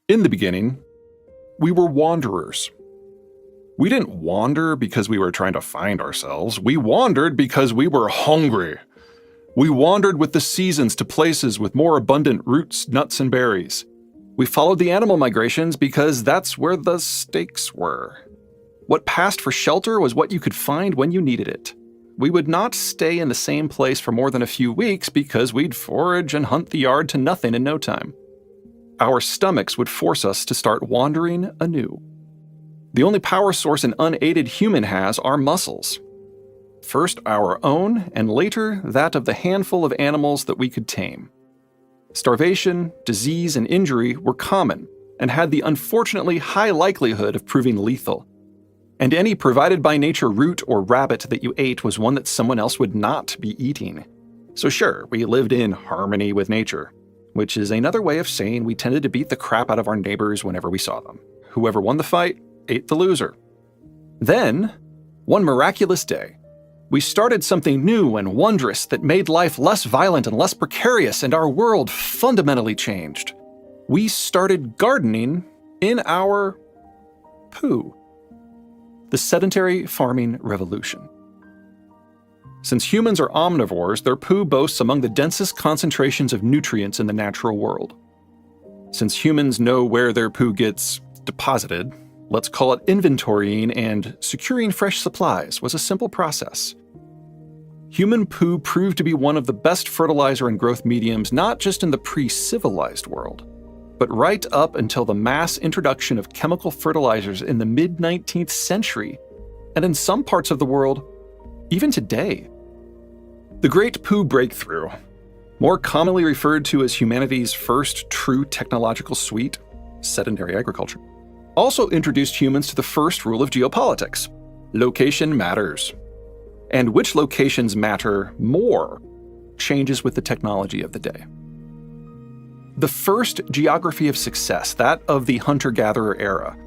In the beginning, we were wanderers. We didn't wander because we were trying to find ourselves. We wandered because we were hungry. We wandered with the seasons to places with more abundant roots, nuts, and berries. We followed the animal migrations because that's where the steaks were. What passed for shelter was what you could find when you needed it. We would not stay in the same place for more than a few weeks because we'd forage and hunt the yard to nothing in no time. Our stomachs would force us to start wandering anew. The only power source an unaided human has are muscles. First our own, and later that of the handful of animals that we could tame. Starvation, disease, and injury were common and had the unfortunately high likelihood of proving lethal. And any provided by nature root or rabbit that you ate was one that someone else would not be eating. So sure, we lived in harmony with nature, which is another way of saying we tended to beat the crap out of our neighbors whenever we saw them. Whoever won the fight ate the loser. Then, one miraculous day, we started something new and wondrous that made life less violent and less precarious, and our world fundamentally changed. We started gardening in our poo. The sedentary farming revolution. Since humans are omnivores, their poo boasts among the densest concentrations of nutrients in the natural world. Since humans know where their poo gets deposited, let's call it inventorying, and securing fresh supplies was a simple process. Human poo proved to be one of the best fertilizer and growth mediums not just in the pre-civilized world, but right up until the mass introduction of chemical fertilizers in the mid-19th century, and in some parts of the world, even today. The Great Poo Breakthrough, more commonly referred to as humanity's first true technological suite, sedentary agriculture, also introduced humans to the first rule of geopolitics: location matters. And which locations matter more changes with the technology of the day. The first geography of success, that of the hunter-gatherer era,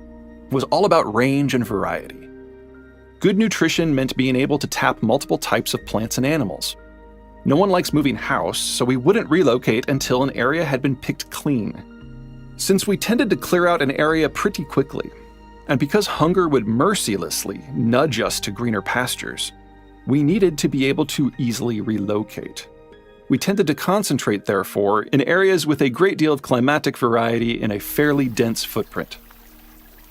was all about range and variety. Good nutrition meant being able to tap multiple types of plants and animals. No one likes moving house, so we wouldn't relocate until an area had been picked clean. Since we tended to clear out an area pretty quickly, and because hunger would mercilessly nudge us to greener pastures, we needed to be able to easily relocate. We tended to concentrate, therefore, in areas with a great deal of climatic variety in a fairly dense footprint.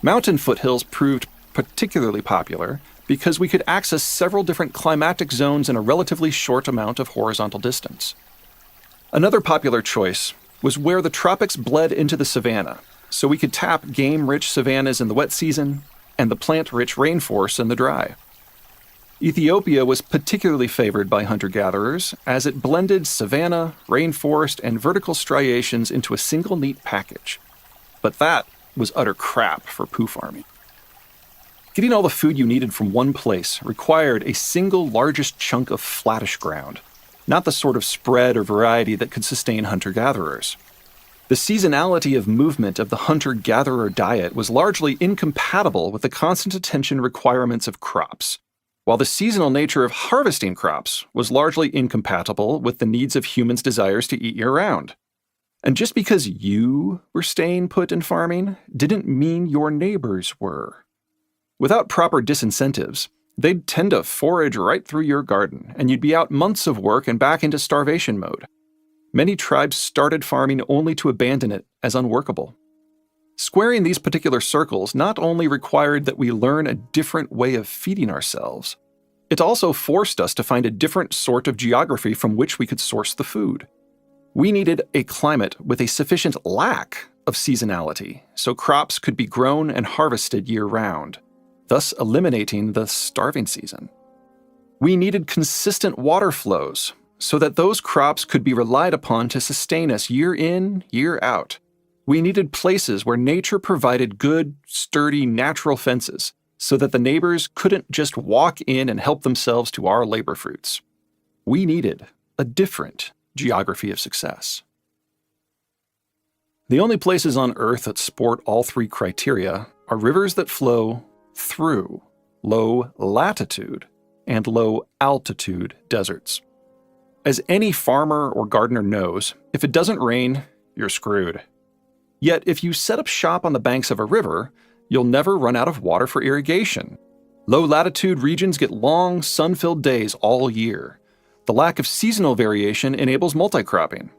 Mountain foothills proved particularly popular because we could access several different climatic zones in a relatively short amount of horizontal distance. Another popular choice was where the tropics bled into the savanna, so we could tap game-rich savannas in the wet season and the plant-rich rainforests in the dry. Ethiopia was particularly favored by hunter-gatherers as it blended savanna, rainforest, and vertical striations into a single neat package. But that was utter crap for poo farming. Getting all the food you needed from one place required a single largest chunk of flattish ground, not the sort of spread or variety that could sustain hunter-gatherers. The seasonality of movement of the hunter-gatherer diet was largely incompatible with the constant attention requirements of crops, while the seasonal nature of harvesting crops was largely incompatible with the needs of humans' desires to eat year-round. And just because you were staying put in farming didn't mean your neighbors were. Without proper disincentives, they'd tend to forage right through your garden, and you'd be out months of work and back into starvation mode. Many tribes started farming only to abandon it as unworkable. Squaring these particular circles not only required that we learn a different way of feeding ourselves, it also forced us to find a different sort of geography from which we could source the food. We needed a climate with a sufficient lack of seasonality, so crops could be grown and harvested year-round, thus eliminating the starving season. We needed consistent water flows, so that those crops could be relied upon to sustain us year in, year out. We needed places where nature provided good, sturdy, natural fences, so that the neighbors couldn't just walk in and help themselves to our labor fruits. We needed a different geography of success. The only places on Earth that sport all three criteria are rivers that flow through low latitude and low altitude deserts. As any farmer or gardener knows, if it doesn't rain, you're screwed. Yet if you set up shop on the banks of a river, you'll never run out of water for irrigation. Low-latitude regions get long, sun-filled days all year. The lack of seasonal variation enables multi-cropping.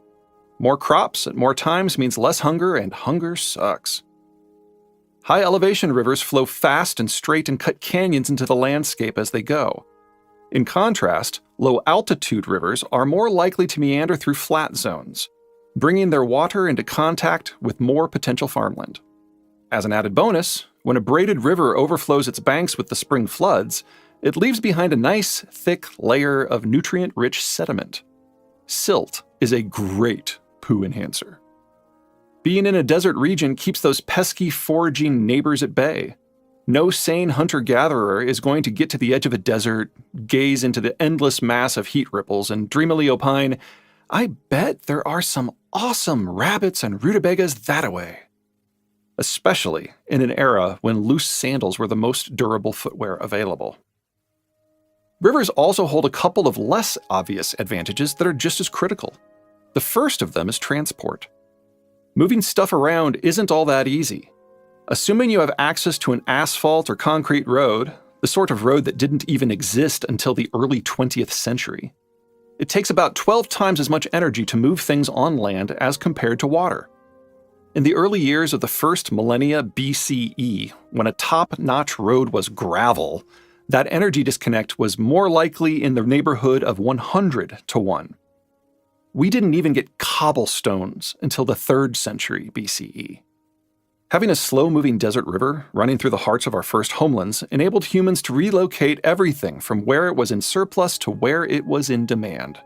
More crops at more times means less hunger, and hunger sucks. High-elevation rivers flow fast and straight and cut canyons into the landscape as they go. In contrast, low-altitude rivers are more likely to meander through flat zones, bringing their water into contact with more potential farmland. As an added bonus, when a braided river overflows its banks with the spring floods, it leaves behind a nice, thick layer of nutrient-rich sediment. Silt is a great poo enhancer. Being in a desert region keeps those pesky foraging neighbors at bay. No sane hunter-gatherer is going to get to the edge of a desert, gaze into the endless mass of heat ripples, and dreamily opine, "I bet there are some awesome rabbits and rutabagas that-a-way." Especially in an era when loose sandals were the most durable footwear available. Rivers also hold a couple of less obvious advantages that are just as critical. The first of them is transport. Moving stuff around isn't all that easy. Assuming you have access to an asphalt or concrete road, the sort of road that didn't even exist until the early 20th century, it takes about 12 times as much energy to move things on land as compared to water. In the early years of the first millennia BCE, when a top-notch road was gravel, that energy disconnect was more likely in the neighborhood of 100 to 1. We didn't even get cobblestones until the 3rd century BCE. Having a slow-moving desert river running through the hearts of our first homelands enabled humans to relocate everything from where it was in surplus to where it was in demand.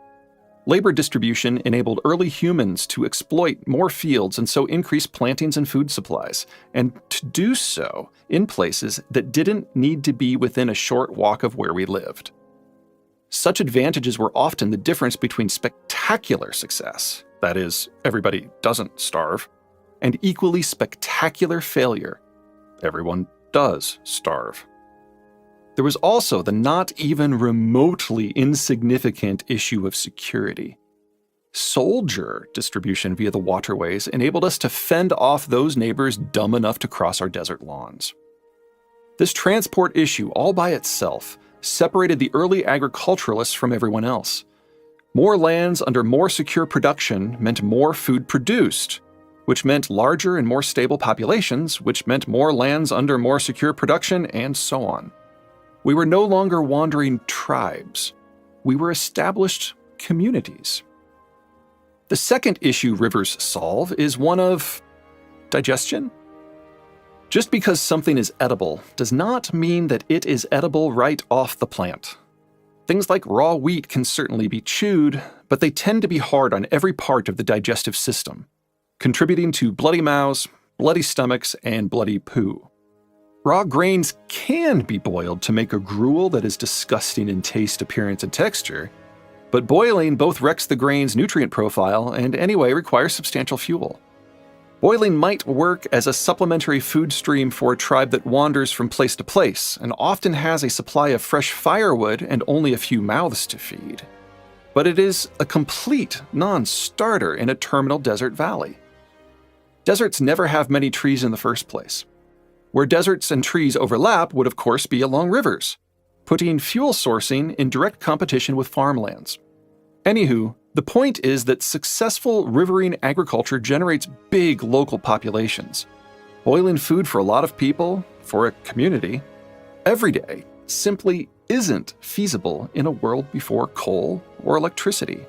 Labor distribution enabled early humans to exploit more fields and so increase plantings and food supplies, and to do so in places that didn't need to be within a short walk of where we lived. Such advantages were often the difference between spectacular success, that is, everybody doesn't starve, and equally spectacular failure, everyone does starve. There was also the not even remotely insignificant issue of security. Soldier distribution via the waterways enabled us to fend off those neighbors dumb enough to cross our desert lawns. This transport issue all by itself separated the early agriculturalists from everyone else. More lands under more secure production meant more food produced, which meant larger and more stable populations, which meant more lands under more secure production, and so on. We were no longer wandering tribes. We were established communities. The second issue rivers solve is one of digestion. Just because something is edible does not mean that it is edible right off the plant. Things like raw wheat can certainly be chewed, but they tend to be hard on every part of the digestive system, contributing to bloody mouths, bloody stomachs, and bloody poo. Raw grains can be boiled to make a gruel that is disgusting in taste, appearance, and texture, but boiling both wrecks the grain's nutrient profile and anyway requires substantial fuel. Boiling might work as a supplementary food stream for a tribe that wanders from place to place and often has a supply of fresh firewood and only a few mouths to feed. But it is a complete non-starter in a terminal desert valley. Deserts never have many trees in the first place. Where deserts and trees overlap would of course be along rivers, putting fuel sourcing in direct competition with farmlands. Anywho, the point is that successful riverine agriculture generates big local populations. Boiling food for a lot of people, for a community, every day simply isn't feasible in a world before coal or electricity.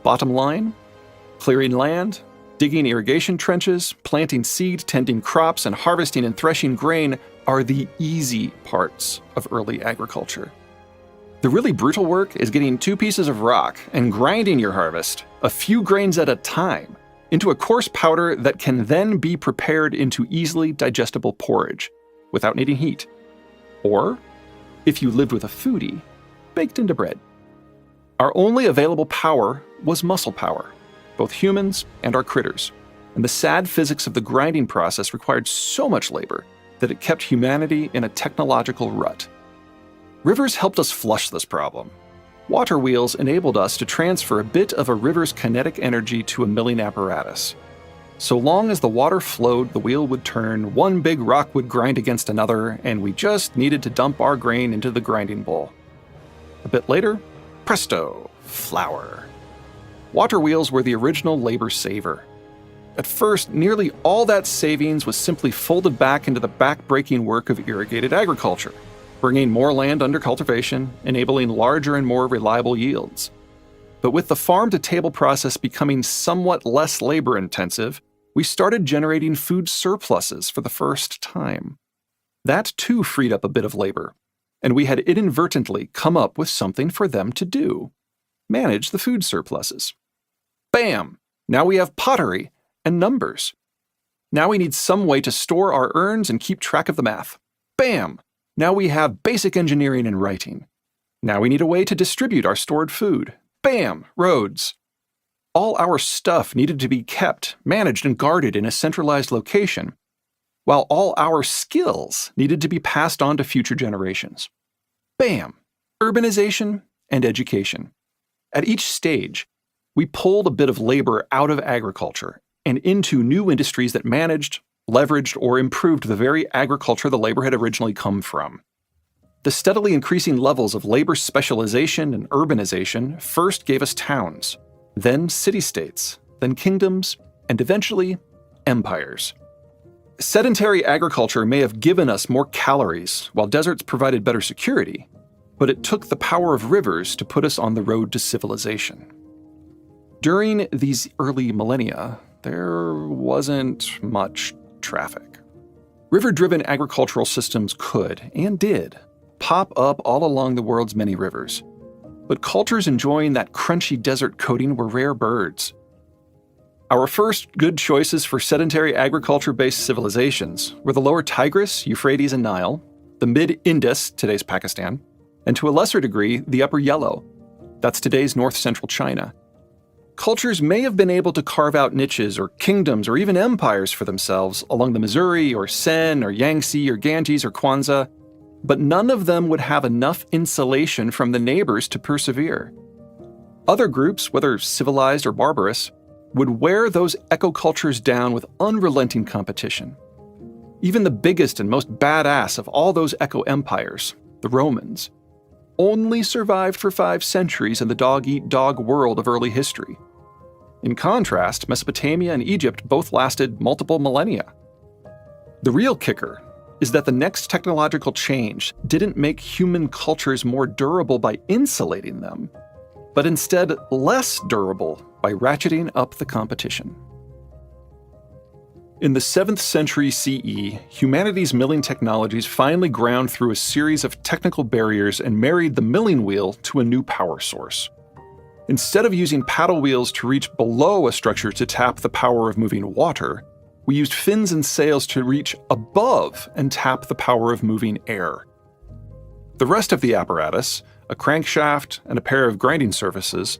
Bottom line, clearing land, digging irrigation trenches, planting seed, tending crops, and harvesting and threshing grain are the easy parts of early agriculture. The really brutal work is getting 2 pieces of rock and grinding your harvest, a few grains at a time, into a coarse powder that can then be prepared into easily digestible porridge without needing heat. Or, if you lived with a foodie, baked into bread. Our only available power was muscle power, both humans and our critters, and the sad physics of the grinding process required so much labor that it kept humanity in a technological rut. Rivers helped us flush this problem. Water wheels enabled us to transfer a bit of a river's kinetic energy to a milling apparatus. So long as the water flowed, the wheel would turn, one big rock would grind against another, and we just needed to dump our grain into the grinding bowl. A bit later, presto, flour. Water wheels were the original labor saver. At first, nearly all that savings was simply folded back into the back-breaking work of irrigated agriculture, bringing more land under cultivation, enabling larger and more reliable yields. But with the farm-to-table process becoming somewhat less labor-intensive, we started generating food surpluses for the first time. That too freed up a bit of labor, and we had inadvertently come up with something for them to do: manage the food surpluses. Bam! Now we have pottery and numbers. Now we need some way to store our urns and keep track of the math. Bam! Now we have basic engineering and writing. Now we need a way to distribute our stored food. Bam! Roads. All our stuff needed to be kept, managed, and guarded in a centralized location, while all our skills needed to be passed on to future generations. Bam! Urbanization and education. At each stage, we pulled a bit of labor out of agriculture and into new industries that managed, leveraged, or improved the very agriculture the labor had originally come from. The steadily increasing levels of labor specialization and urbanization first gave us towns, then city-states, then kingdoms, and eventually empires. Sedentary agriculture may have given us more calories, while deserts provided better security, but it took the power of rivers to put us on the road to civilization. During these early millennia, there wasn't much traffic. River-driven agricultural systems could, and did, pop up all along the world's many rivers. But cultures enjoying that crunchy desert coating were rare birds. Our first good choices for sedentary agriculture-based civilizations were the lower Tigris, Euphrates, and Nile, the mid-Indus, today's Pakistan, and to a lesser degree, the upper Yellow, that's today's north-central China. Cultures may have been able to carve out niches or kingdoms or even empires for themselves along the Missouri or Seine or Yangtze or Ganges or Kwanzaa, but none of them would have enough insulation from the neighbors to persevere. Other groups, whether civilized or barbarous, would wear those eco-cultures down with unrelenting competition. Even the biggest and most badass of all those eco-empires, the Romans, only survived for 5 centuries in the dog-eat-dog world of early history. In contrast, Mesopotamia and Egypt both lasted multiple millennia. The real kicker is that the next technological change didn't make human cultures more durable by insulating them, but instead less durable by ratcheting up the competition. In the 7th century CE, humanity's milling technologies finally ground through a series of technical barriers and married the milling wheel to a new power source. Instead of using paddle wheels to reach below a structure to tap the power of moving water, we used fins and sails to reach above and tap the power of moving air. The rest of the apparatus, a crankshaft and a pair of grinding surfaces,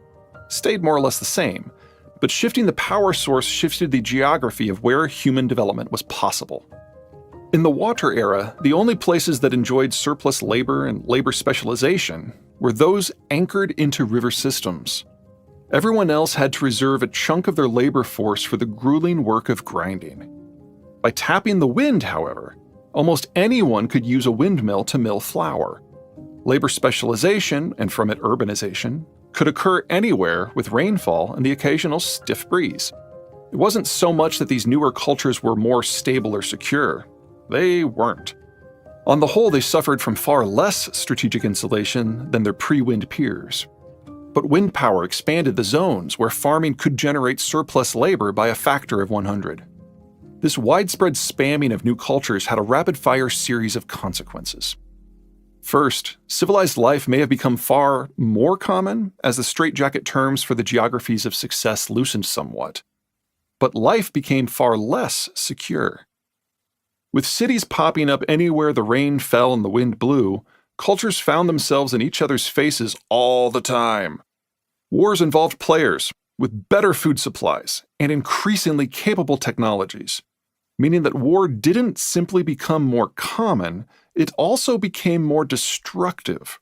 stayed more or less the same, but shifting the power source shifted the geography of where human development was possible. In the water era, the only places that enjoyed surplus labor and labor specialization were those anchored into river systems. Everyone else had to reserve a chunk of their labor force for the grueling work of grinding. By tapping the wind, however, almost anyone could use a windmill to mill flour. Labor specialization, and from it urbanization, could occur anywhere with rainfall and the occasional stiff breeze. It wasn't so much that these newer cultures were more stable or secure. They weren't. On the whole, they suffered from far less strategic insulation than their pre-wind peers. But wind power expanded the zones where farming could generate surplus labor by a factor of 100. This widespread spamming of new cultures had a rapid-fire series of consequences. First, civilized life may have become far more common as the straitjacket terms for the geographies of success loosened somewhat. But life became far less secure. With cities popping up anywhere the rain fell and the wind blew, cultures found themselves in each other's faces all the time. Wars involved players with better food supplies and increasingly capable technologies, meaning that war didn't simply become more common, it also became more destructive.